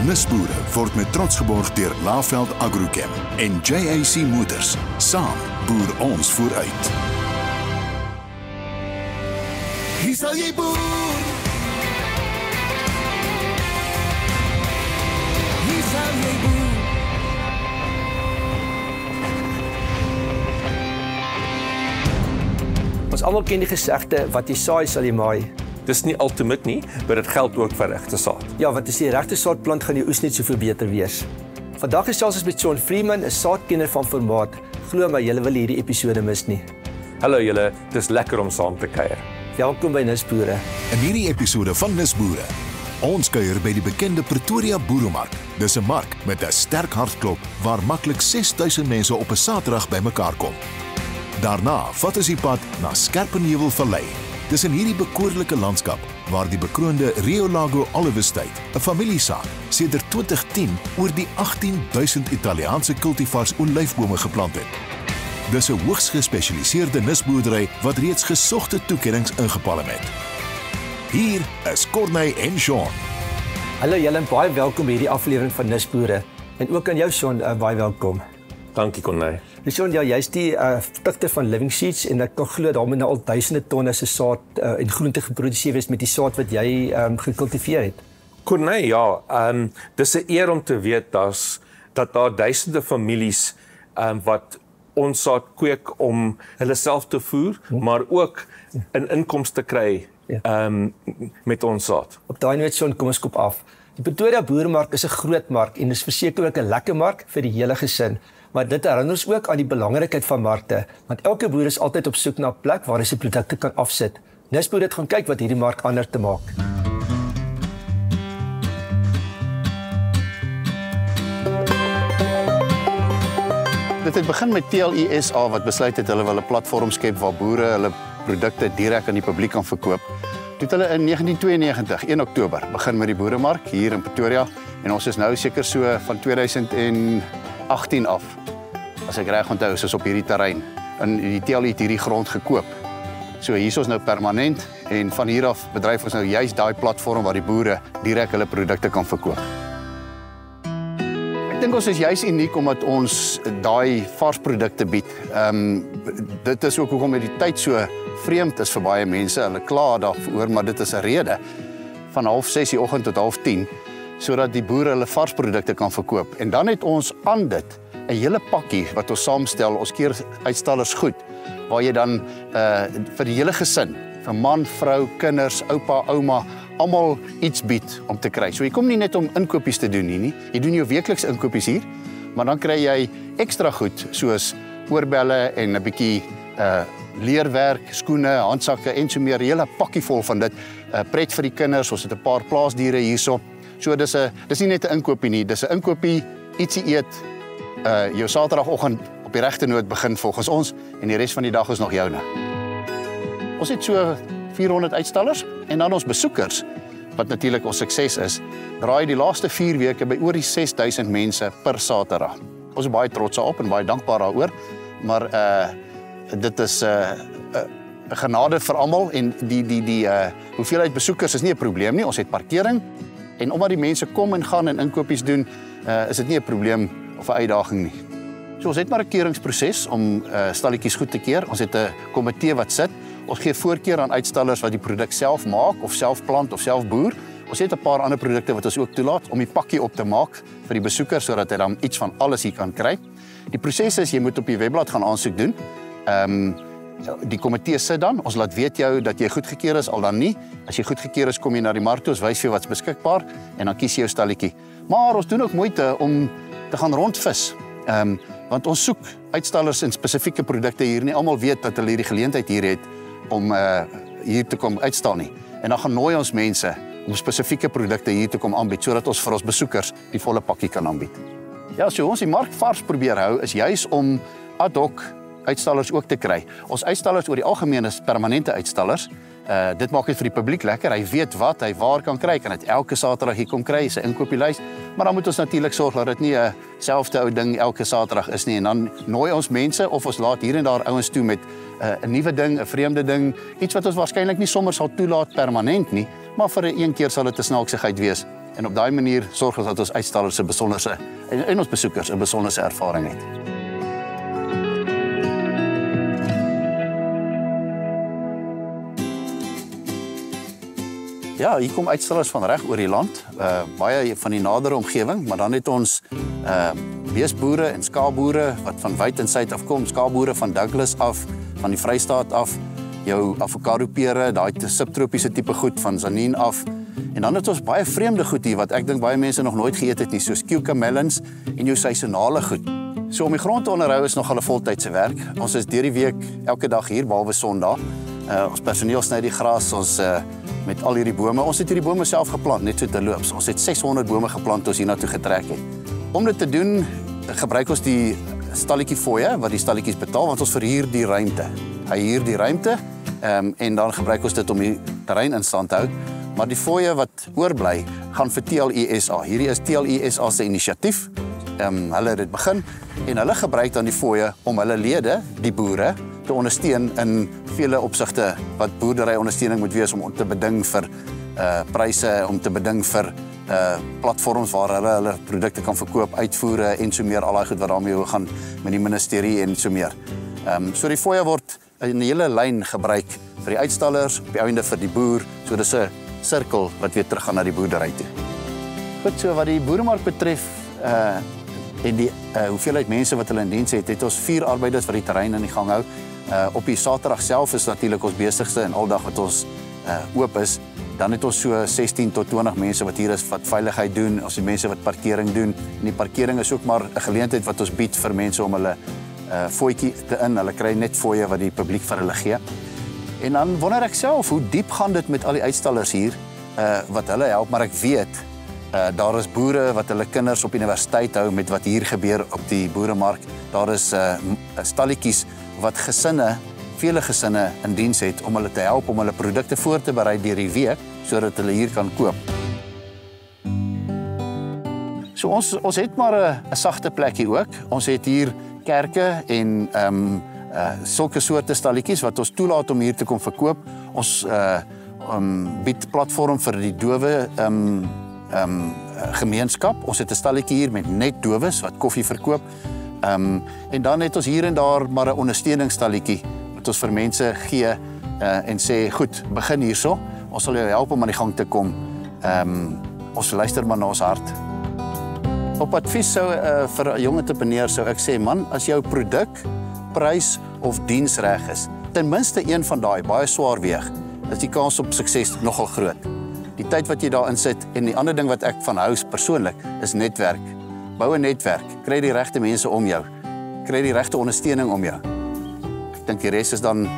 Nuusboere word met trots geborg deur Laveld Agrochem en JAC Motors. Saam boer ons vooruit. Hier sal jy boer. Hier sal jy boer. Ons almal ken die gesegde, wat jy saai sal jy maai. Dis nie ultimate nie, maar dit geld ook vir regte saad. Ja, want as jy die regte saad plant, gaan die oes net soveel beter wees. Vandag gesels ons met Shaun Freeman, 'n saadkenner van formaat. Glo my, julle wil hierdie episode mis nie. Hallo julle, dis lekker om saam te kuier. Welkom by Nuusboere. In hierdie episode van Nuusboere, ons kuier by die bekende Pretoria Boeremark. Dis 'n mark met 'n sterk hartklop waar maklik 6000 mense op 'n Saterdag bymekaar kom. Daarna vat ons die pad na Skerpenheuwel-Vallei. Dis in hierdie bekoorlike landskap waar die bekroonde Rio Lago Olive-estate, 'n familiesaak, sedert 2010 oor die 18000 Italiaanse cultivars olyfbome geplant het. Dis 'n hoogs gespesialiseerde nisboerdery wat reeds gesogte toekennings ingepalm het. Hier is Corneille en Shaun. Hallo julle en baie welkom by hierdie aflewering van Nuusboere. En ook aan jou Shaun, baie welkom. Dankie Corneille. Shaun, ja, jy's die stigter van Living Seeds en ek kan glo daarmee nou al duisende tonne se saad en groente geproduseer is met die saad wat jy gekultiveer het. Corneille, ja, dis 'n eer om te weet dat daar duisende families wat ons saad kweek om hulle self te voer, maar ook 'n inkomste kry met ons saad. Op daai noot Shaun, kom ons kop af. Die Pretoria Boeremark is 'n groot mark en is verseker ook 'n lekker mark vir die hele gesin. Maar dit herinner ons ook aan die belangrikheid van markte, want elke boer is altyd op soek na 'n plek waar hy sy produkte kan afsit. Nuusboere het gaan kyk wat hierdie mark anders te maak. Dit het begin met TLISA wat besluit het hulle wil 'n platform skep waar boere hulle produkte direk aan die publiek kan verkoop. Toe het hulle in 1992, 1 Oktober, begin met die boeremark hier in Pretoria en ons is nou seker so van 2018 af. As ek reg onthou, is ons op hierdie terrein. En die TLI het hierdie grond gekoop. So hier is ons nou permanent en van hier af bedryf ons nou juist daai platform waar die boere direk hulle produkte kan verkoop. Ek dink ons is juist uniek omdat ons daai vars produkte bied. Dit is ook hoekom die tyd so vreemd is vir baie mense. Hulle kla daaroor, maar dit is 'n rede van 06:30 die oggend tot 10:30 sodat die boere hulle vars produkte kan verkoop. En dan het ons aan dit 'n hele pakkie wat ons saamstel. Ons keer uitstallers goed waar jy dan vir die hele gesin, vir man, vrou, kinders, oupa, ouma, almal iets bied om te kry. So jy kom nie net om inkopies te doen nie. Jy doen jou weeklikse inkopies hier, maar dan kry jy ekstra goed soos oorbelle en 'n bietjie leerwerk, skoene, handsakke en so meer, 'n hele pakkie vol van dit. Pret vir die kinders, ons het 'n paar plaasdiere hierso. So dis nie net 'n inkoopie nie, dis 'n inkoopie, ietsie eet, jou Saterdagoggend op die regte noot begin volgens ons en die res van die dag is nog joune. Ons het so 400 uitstallers en dan ons besoekers, wat natuurlik ons sukses is, draai die laaste 4 weke by oor die 6000 mense per Saterdag. Ons is baie trots daarop en baie dankbaar daaroor, maar dit is 'n genade vir almal en die hoeveelheid besoekers is nie 'n probleem nie. Ons het parkering en omdat die mense kom en gaan en inkopies doen, is dit nie 'n probleem of 'n uitdaging nie. So ons het maar 'n keuringsproses om stalletjies goed te keer. Ons het 'n komitee wat sit. Ons gee voorkeur aan uitstallers wat die produk self maak of self plant of self boer. Ons het 'n paar ander produkte wat ons ook toelaat om die pakkie op te maak vir die besoeker sodat hy dan iets van alles hier kan kry. Die proses is jy moet op die webblad gaan aansoek doen. Die komitee sit dan, ons laat weet jou dat jy goedgekeur is al dan nie. As jy goedgekeur is, kom jy na die mark toe, ons wys vir jou wat's beskikbaar en dan kies jy jou stalletjie. Maar ons doen ook moeite om te gaan rondvis. Want ons soek uitstallers in spesifieke produkte hier nie. Almal weet dat hulle hierdie geleentheid hier het om hier te kom uitstal nie. En dan gaan nooi ons mense om spesifieke produkte hier te kom aanbied sodat ons vir ons besoekers die volle pakkie kan aanbied. Ja, so ons die mark vars probeer hou is juis om ad hoc uitstallers ook te kry. Ons uitstallers oor die algemeen is permanente uitstallers. Dit maak dit vir die publiek lekker. Hy weet wat hy waar kan kry. Kan dit elke Saterdag hier kom kry, sy inkopieslys. Maar dan moet ons natuurlik sorg dat dit nie 'n selfde ou ding elke Saterdag is nie. En dan nooi ons mense of ons laat hier en daar ouens toe met 'n nuwe ding, 'n vreemde ding, iets wat ons waarskynlik nie sommer sal toelaat permanent nie, maar vir 'n keer sal dit 'n snaaksigheid wees En op daai manier sorg ons dat ons uitstallers 'n besonderse en ons besoekers 'n besonderse ervaring het. Ja, hier kom uitstallers van reg oor die land, baie van die nadere omgewing, maar dan het ons beesboere en skaapboere wat van wyd en suid afkom, skaapboere van Douglas af, van die Vrystaat af, jou avokadopere, daai subtropiese tipe goed van Zanine af. En dan het ons baie vreemde goed hier wat ek dink baie mense nog nooit geëet het nie, soos cucamelons en jou seisonale goed. So om die grond te onderhou is nogal 'n voltydse werk. Ons is deur die week elke dag hier behalwe Sondag. Ons personeel sny die gras, ons met al hierdie bome. Ons het hierdie bome self geplant net so terloops. Ons het 600 bome geplant toe ons hiernatoe getrek het. Om dit te doen, gebruik ons die stalletjie fooie wat die stalletjies betaal want ons verhuur die ruimte. Hy huur die ruimte en dan gebruik ons dit om die terrein in stand te hou. Maar die fooie wat oorbly gaan vir TLESA. Hierdie is TLESA se inisiatief. Hulle het dit begin en hulle gebruik dan die fooie om hulle lede, die boere, te ondersteun in vele opsigte wat boerderyondersteuning moet wees om te beding vir pryse, om te beding vir platforms waar hulle produkte kan verkoop, uitvoere en so meer, al daai goed wat daarmee gaan met die ministerie en so meer. So die fooie word in 'n hele lyn gebruik vir die uitstallers, op die einde vir die boer, so dis 'n sirkel wat weer terug gaan na die boerdery toe. Goed, so wat die boeremark betref en die hoeveelheid mense wat hulle in diens het, het ons 4 arbeiders wat die terrein in die gang hou. Op die Saterdag self is natuurlik ons besigste en aldag wat ons oop is. Dan het ons so 16 tot 20 mense wat hier is wat veiligheid doen, ons het mense wat parkering doen. En die parkering is ook maar 'n geleentheid wat ons bied vir mense om hulle fooitjie te in. Hulle kry net fooie wat die publiek vir hulle gee. En dan wonder ek self, hoe diep gaan dit met al die uitstallers hier wat hulle help, maar ek weet daar is boere wat hulle kinders op universiteit hou met wat hier gebeur op die boeremark. Daar is stalletjies wat gesinne, vele gesinne in diens het om hulle te help om hulle produkte voor te berei deur die week sodat hulle hier kan koop. So ons het maar 'n sagte plekkie ook. Ons het hier kerke en sulke soorte stalletjies wat ons toelaat om hier te kom verkoop. Ons bied platform vir die dowe gemeenskap. Ons het 'n stalletjie hier met net dowes wat koffie verkoop. En dan het ons hier en daar maar 'n ondersteuningsstalletjie wat ons vir mense gee en sê, goed, begin hierso. Ons sal jou help om aan die gang te kom. Ons luister maar na ons hart. Op advies sou vir 'n jong entrepreneur sou ek sê, man, as jou produk, prys of diens reg is, ten minste een van daai baie swaar weeg, is die kans op sukses nogal groot. Die tyd wat jy daarin sit en die ander ding wat ek van hou persoonlik is netwerk. Bou 'n netwerk, kry die regte mense om jou, kry die regte ondersteuning om jou. Ek dink die res is dan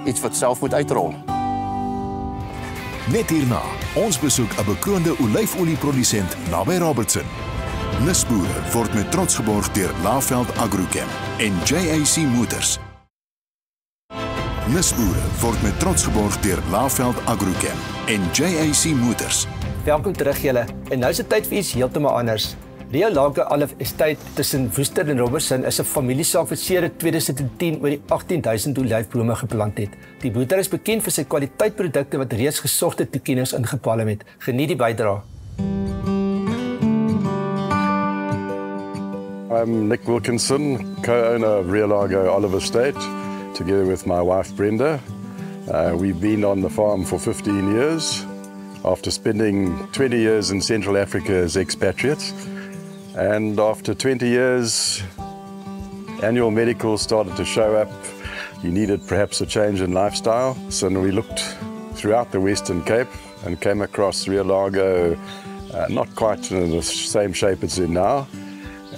iets wat self moet uitrol. Net hierna, ons besoek 'n bekroonde olyfolieprodusent naby Robertson. Nisboere word met trots geborg deur Laveld Agrochem en JAC Motors. Nisboere word met trots geborg deur Laveld Agrochem en JAC Motors. Welkom terug julle. En nou is dit tyd vir iets heeltemal anders. Rio Lager Olive Estate tussen Woester en Robertson is 'n familiesaak wat sedert 2010 oor die 18000 olyfbome geplant het. Die boerdery is bekend vir sy kwaliteitprodukte wat reeds gesorgde toekennings ingepalem het. Geniet die bydra. I'm Nick Wilkinson, co-owner of Rio Lager Olive Estate, together with my wife Brenda. We've been on the farm for 15 years, after spending 20 years in Central Africa as expatriates. And after 20 years, annual medicals started to show up. You needed perhaps a change in lifestyle. So we looked throughout the Western Cape and came across Rio Lago, not quite in the same shape it's in now,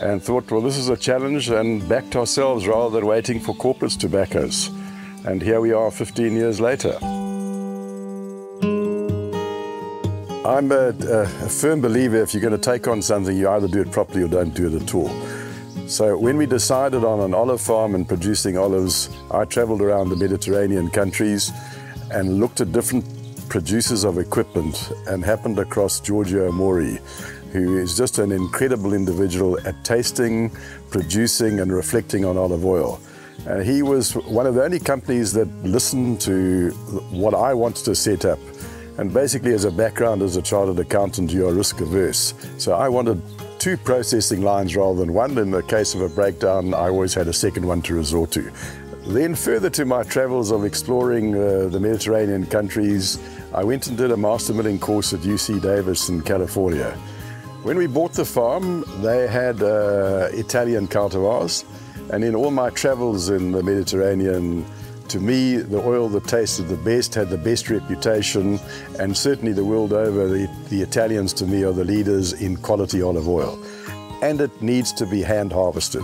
and thought, well, this is a challenge, and backed ourselves rather than waiting for corporates to back us. And here we are 15 years later. I'm a firm believer if you're going to take on something, you either do it properly or don't do it at all. So when we decided on an olive farm and producing olives, I traveled around the Mediterranean countries and looked at different producers of equipment and happened across Giorgio Amori, who is just an incredible individual at tasting, producing and reflecting on olive oil. He was one of the only companies that listened to what I wanted to set up. And basically, as a background as a chartered accountant, you are risk averse. So I wanted 2 processing lines rather than 1. In the case of a breakdown, I always had a second one to resort to. Then further to my travels of exploring the Mediterranean countries, I went and did a master milling course at UC Davis in California. When we bought the farm, they had Italian cultivars, and in all my travels in the Mediterranean, to me, the oil that tasted the best, had the best reputation, and certainly the world over, the Italians to me are the leaders in quality olive oil. And it needs to be hand harvested.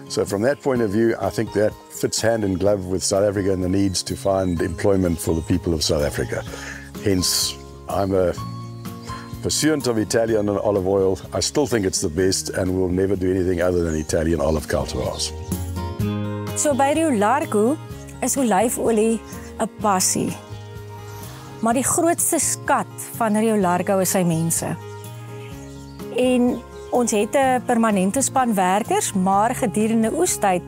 So from that point of view, I think that fits hand in glove with South Africa and the needs to find employment for the people of South Africa. Hence, I'm a pursuant of Italian olive oil. I still think it's the best and will never do anything other than Italian olive cultivars. So by Rio Largo is olyfolie 'n passie. Maar die grootste skat van Rio Largo is sy mense. En ons het 'n permanente span werkers, maar gedurende oestyd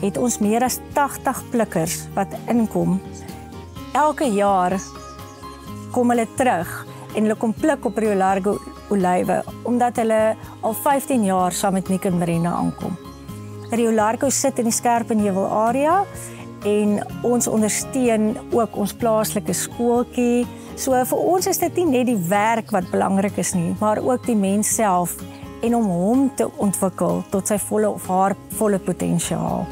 het ons meer as 80 plikkers wat inkom. Elke jaar kom hulle terug en hulle kom pluk op Rio Largo olywe, omdat hulle al 15 jaar saam met Nick en Marina aankom. Rio Largo sit in die Skerpenheuwel area en ons ondersteun ook ons plaaslike skooltjie. So vir ons is dit nie net die werk wat belangrik is nie, maar ook die mens self en om hom te ontwikkel tot sy volle of haar volle potensiaal.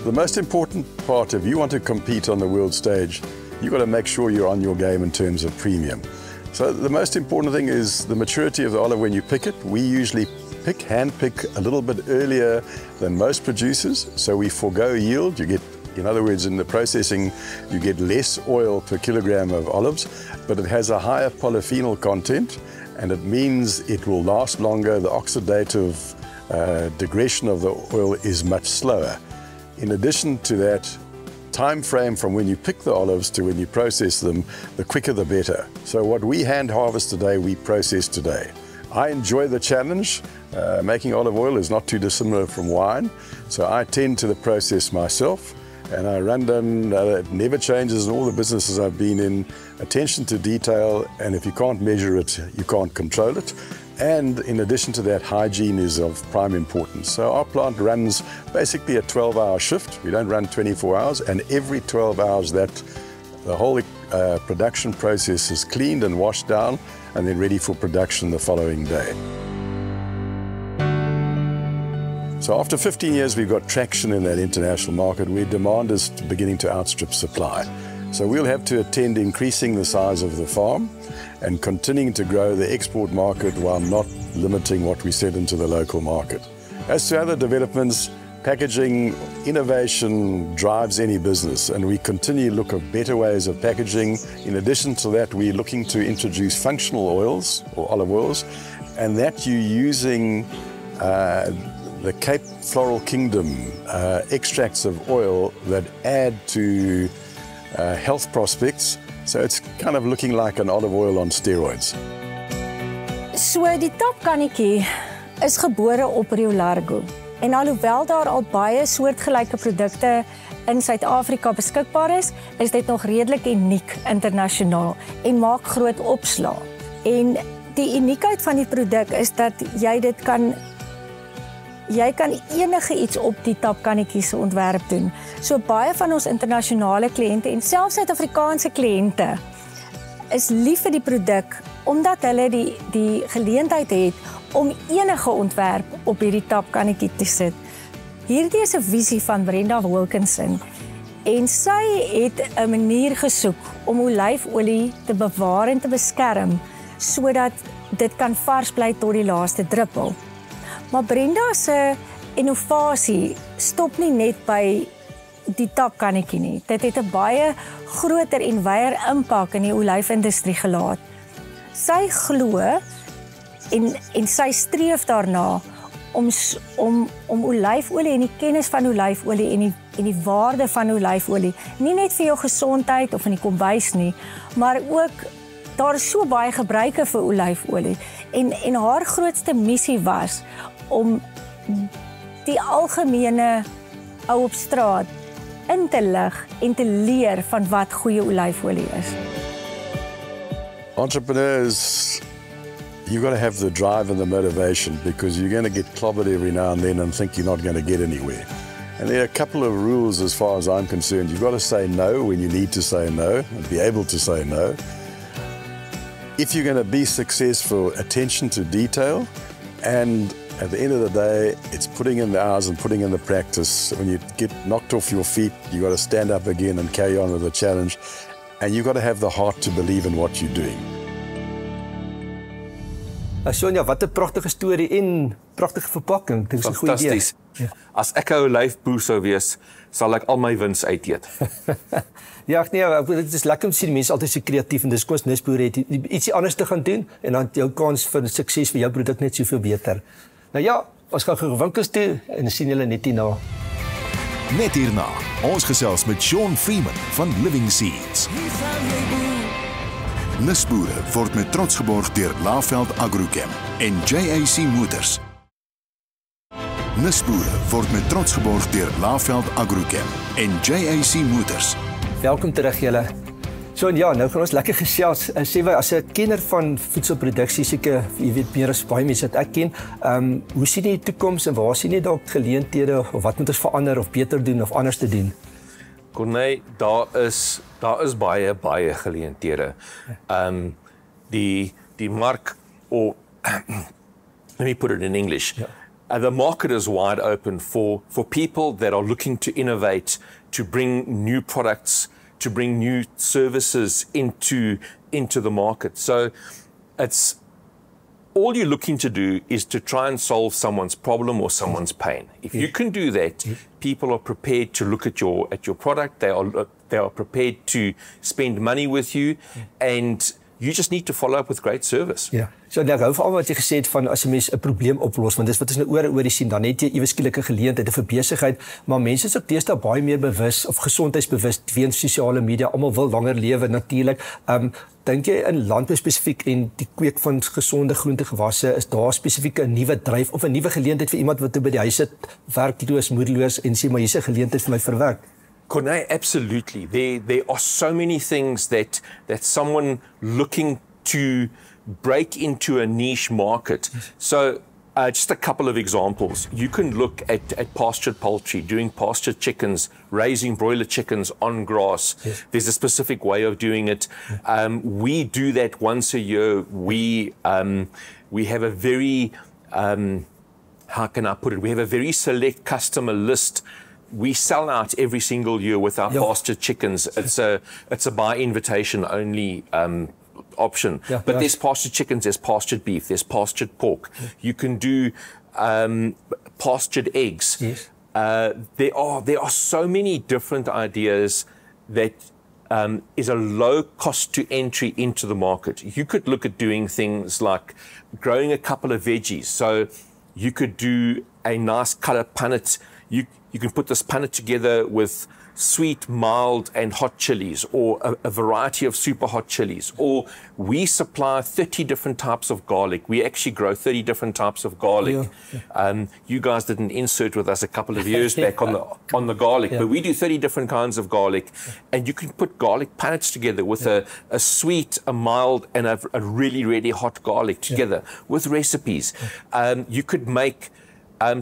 The most important part, if you want to compete on the world stage, you've got to make sure you're on your game in terms of premium. So the most important thing is the maturity of the olive when you pick it. We usually hand pick a little bit earlier than most producers, so we forego yield. You get, in other words, in the processing, you get less oil per kilogram of olives, but it has a higher polyphenol content, and it means it will last longer. The oxidative degradation of the oil is much slower. In addition to that, time frame from when you pick the olives to when you process them, the quicker the better. So what we hand harvest today, we process today. I enjoy the challenge. Making olive oil is not too dissimilar from wine, so I tend to the process myself, and I run down, it never changes in all the businesses I've been in, attention to detail, and if you can't measure it, you can't control it. And in addition to that, hygiene is of prime importance. So our plant runs basically a 12-hour shift. We don't run 24 hours, and every 12 hours the whole production process is cleaned and washed down and then ready for production the following day. So after 15 years, we've got traction in that international market where demand is beginning to outstrip supply. So we'll have to attend increasing the size of the farm and continuing to grow the export market while not limiting what we sell into the local market. As to other developments, packaging innovation drives any business, and we continue to look at better ways of packaging. In addition to that, we're looking to introduce functional oils or olive oils, and that you're using the Cape Floral Kingdom extracts of oil that add to health prospects. So it's kind of looking like an olive oil on steroids. So die tapkannetjie is gebore op Rio Largo. En alhoewel daar al baie soortgelyke produkte in Suid-Afrika beskikbaar is dit nog redelik uniek internasionaal en maak groot opslag. En die uniekheid van die produk is dat jy kan enige iets op die tapkannetjie se ontwerp doen. So baie van ons internasionale kliënte en selfs Suid-Afrikaanse kliënte is lief vir die produk omdat hulle die geleentheid het om enige ontwerp op hierdie tapkannetjie te sit. Hierdie is 'n visie van Brenda Wilkinson en sy het 'n manier gesoek om olyfolie te bewaar en te beskerm sodat dit kan vars bly tot die laaste druppel. Maar Brenda se innovasie stop nie net by die tapkannetjie nie. Dit het 'n baie groter en wyer impak in die olyfindustrie gelaat. Sy glo en sy streef daarna om olyfolie en die kennis van olyfolie en die waarde van olyfolie nie net vir jou gesondheid of in die kombuis nie, maar ook daar is so baie gebruike vir olyfolie en haar grootste missie was om die algemene ou op straat in te lig en te leer van wat goeie olyfolie is. Entrepreneurs, you've got to have the drive and the motivation because you're going to get clobbered every now and then and think you're not going to get anywhere. And there are a couple of rules as far as I'm concerned. You've got to say no when you need to say no and be able to say no. If you're going to be successful, attention to detail, and at the end of the day, it's putting in the hours and putting in the practice. When you get knocked off your feet, you've got to stand up again and carry on with the challenge. And you've got to have the heart to believe in what you're doing. Sonja, wat 'n pragtige storie en pragtige verpakking. Dit is 'n goeie idee. Fantasties. Ja. As ek 'n olyfboer sou wees, sal ek al my wins uiteet. Ja, dit is lekker om te sien mense altyd so kreatief en dis kom ons nisboere het ietsie anders te gaan doen en dan jou kans vir sukses vir jou produk net soveel beter. Nou ja, ons gaan gou winkels toe en sien julle net hierna. Net hierna, ons gesels met Sean Freeman van Living Seeds. Hier sal jy boer. Nisboere word met trots geborg deur Laveld Agrochem en JAC Motors. Nisboere word met trots geborg deur Laveld Agrochem en JAC Motors. Welkom terug julle. So ja, nou gaan ons lekker gesels. Sê wy as 'n kenner van voedselproduksie seker jy weet meer as baie mense wat ek ken. Hoe sien jy die toekoms en waar sien jy dalk geleenthede of wat moet ons verander of beter doen of anders te doen? Corneille, daar is baie geleenthede. Die mark or let me put it in English. Yeah. The market is wide open for people that are looking to innovate, to bring new products, to bring new services into the market. So it's all you're looking to do is to try and solve someone's problem or someone's pain. If you can do that, people are prepared to look at your product. They are prepared to spend money with you, and you just need to follow up with great service. Ja. So ek hou van wat jy gesê het van as 'n mens 'n probleem oplos, want dis wat ons nou oor die sien, dan het jy ewe skielike geleenthede vir besigheid, maar mense is ook deesdae baie meer bewus of gesondheidsbewus weens sosiale media. Almal wil langer lewe natuurlik. Dink jy in landbou spesifiek en die kweek van gesonde groentegewasse, is daar spesifiek 'n nuwe dryf of 'n nuwe geleentheid vir iemand wat by die huis sit, werkloos, moedeloos en sê maar hier's 'n geleentheid vir my vir werk? Corneille, absolutely. There are so many things that someone looking to break into a niche market. So just a couple of examples. You can look at pastured poultry, doing pastured chickens, raising broiler chickens on grass. Yes. There's a specific way of doing it. We do that once a year. We have a very, how can I put it? We have a very select customer list. We sell out every single year with our pastured chickens. It's a by invitation only option. Yeah, but there's pastured chickens, there's pastured beef, there's pastured pork. You can do pastured eggs. Yes. There are so many different ideas that is a low cost to entry into the market. You could look at doing things like growing a couple of veggies. So you could do a nice colour punnet. You can put this punnet together with sweet, mild and hot chilies, or a variety of super hot chilies. Or we supply 30 different types of garlic. We actually grow 30 different types of garlic. Yeah. You guys did an insert with us a couple of years back on the garlic, but we do 30 different kinds of garlic. And you can put garlic punnets together with a sweet, a mild and a really, really hot garlic together with recipes. You could make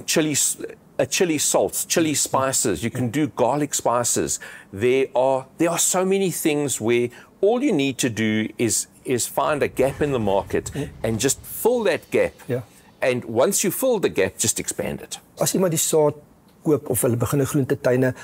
chili salts, chili spices. You can do garlic spices. There are so many things where all you need to do is find a gap in the market and just fill that gap. Yeah. And once you fill the gap, just expand it. As iemand die saad koop of hulle begin 'n groentetuine,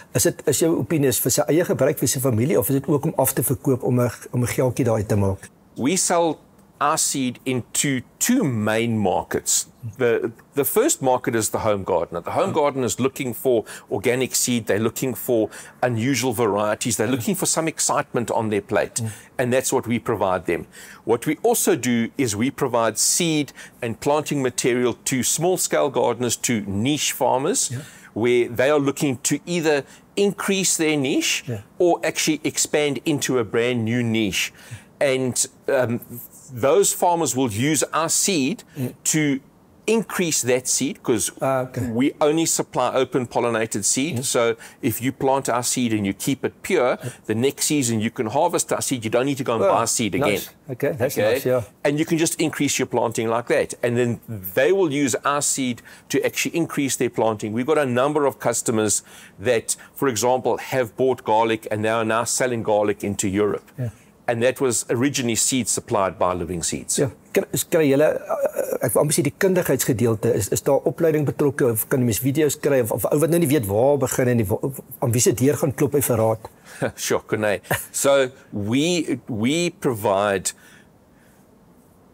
is jou opinie vir sy eie gebruik vir sy familie of is dit ook om af te verkoop om 'n geldjie daai te maak? We sell our seed into two main markets. The first market is the home gardener. The home gardener is looking for organic seed. They're looking for unusual varieties. They're looking for some excitement on their plate. And that's what we provide them. What we also do is we provide seed and planting material to small-scale gardeners, to niche farmers, where they are looking to either increase their niche or actually expand into a brand new niche. And those farmers will use our seed to increase that seed because we only supply open pollinated seed. So if you plant our seed and you keep it pure, the next season you can harvest our seed. You don't need to go and buy seed again. Nice. Okay, that's nice, yeah. And you can just increase your planting like that. And then they will use our seed to actually increase their planting. We've got a number of customers that, for example, have bought garlic and they are now selling garlic into Europe. Yeah. And that was originally seed supplied by Living Seeds. Ja, kry julle ek wil amper sê die kundigheidsgedeelte is daar opleiding betrokke of kan jy mens video's kry of ou wat nou nie weet waar begin en aan wie se deur gaan klop hy vir raad. Sure, Corné. So we provide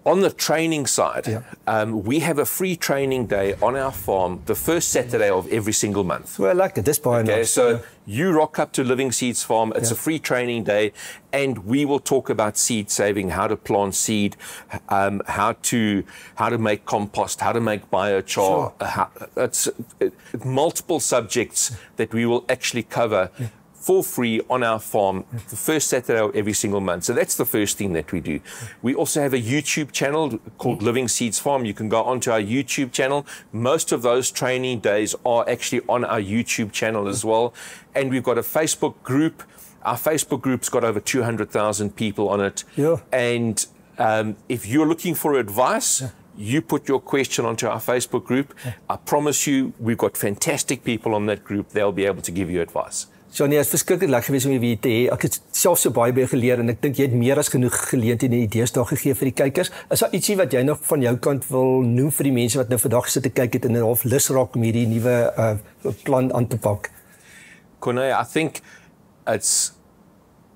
on the training side, we have a free training day on our farm the first Saturday of every single month. Well, like this by now. Okay, so you rock up to Living Seeds Farm. It's a free training day, and we will talk about seed saving, how to plant seed, how to make compost, how to make biochar. It's multiple subjects that we will actually cover for free on our farm the first Saturday of every single month. So that's the first thing that we do. We also have a YouTube channel called Living Seeds Farm. You can go onto our YouTube channel. Most of those training days are actually on our YouTube channel as well. And we've got a Facebook group. Our Facebook group's got over 200,000 people on it. Yeah. And if you're looking for advice, you put your question onto our Facebook group. I promise you, we've got fantastic people on that group. They'll be able to give you advice. Johnny, het is verskriklik lekker geweest om jou hier te hê. Ek het self so baie by geleer en ek dink jy het meer as genoeg geleenthede en idees daar gegee vir die kykers. Is daar ietsie wat jy nog van jou kant wil noem vir die mense wat nou vandag gesit te kyk het en half lus raak om hierdie nuwe plan aan te pak? Corné, I think it's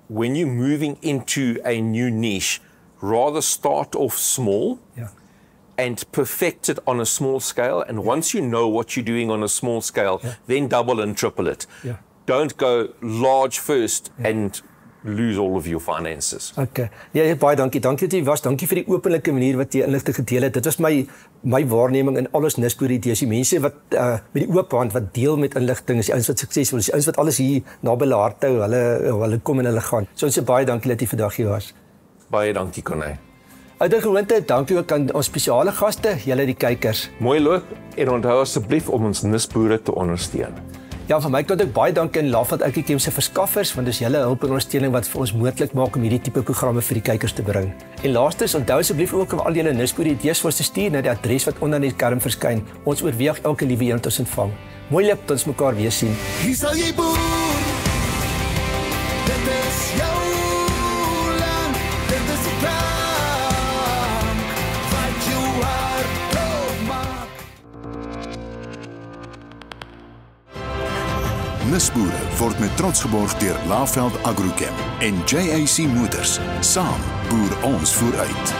when you're moving into a new niche, rather start off small. And perfect it on a small scale. And once you know what you're doing on a small scale, then double and triple it. Don't go large first and lose all of your finances. Okay. Ja, baie dankie. Dankie dat jy was. Dankie vir die openlike manier wat jy inligting gedeel het. Dit was my waarneming in alles Nisboer idees. Die mense wat met die oop hand wat deel met inligting is die ouens wat suksesvol is. Die ouens wat alles hier naby hulle hart hou. Hulle kom en hulle gaan. So ons sê baie dankie dat jy vandag hier was. Baie dankie, Corné. Ouer gewoonte, dankie ook aan ons spesiale gaste, julle die kykers. Mooi loop en onthou asseblief om ons nisboere te ondersteun. Ja, van my kant ook baie dankie aan Lafat Agriculture se verskaffers, want dis julle hulp en ondersteuning wat vir ons moontlik maak om hierdie tipe programme vir die kykers te bring. En laastens, onthou asseblief ook om al julle nisboere idees vir ons te stuur na die adres wat onder die skerm verskyn. Ons oorweeg elke liewe een wat ons ontvang. Mooi loop, tot ons mekaar weer sien. Hier sal jy boer. Dit is jou land, dit is die plank, wat jou hart doodmaak. Nisboere word met trots geborg deur Laveld Agrochem en JAC Motors. Saam boer ons vooruit.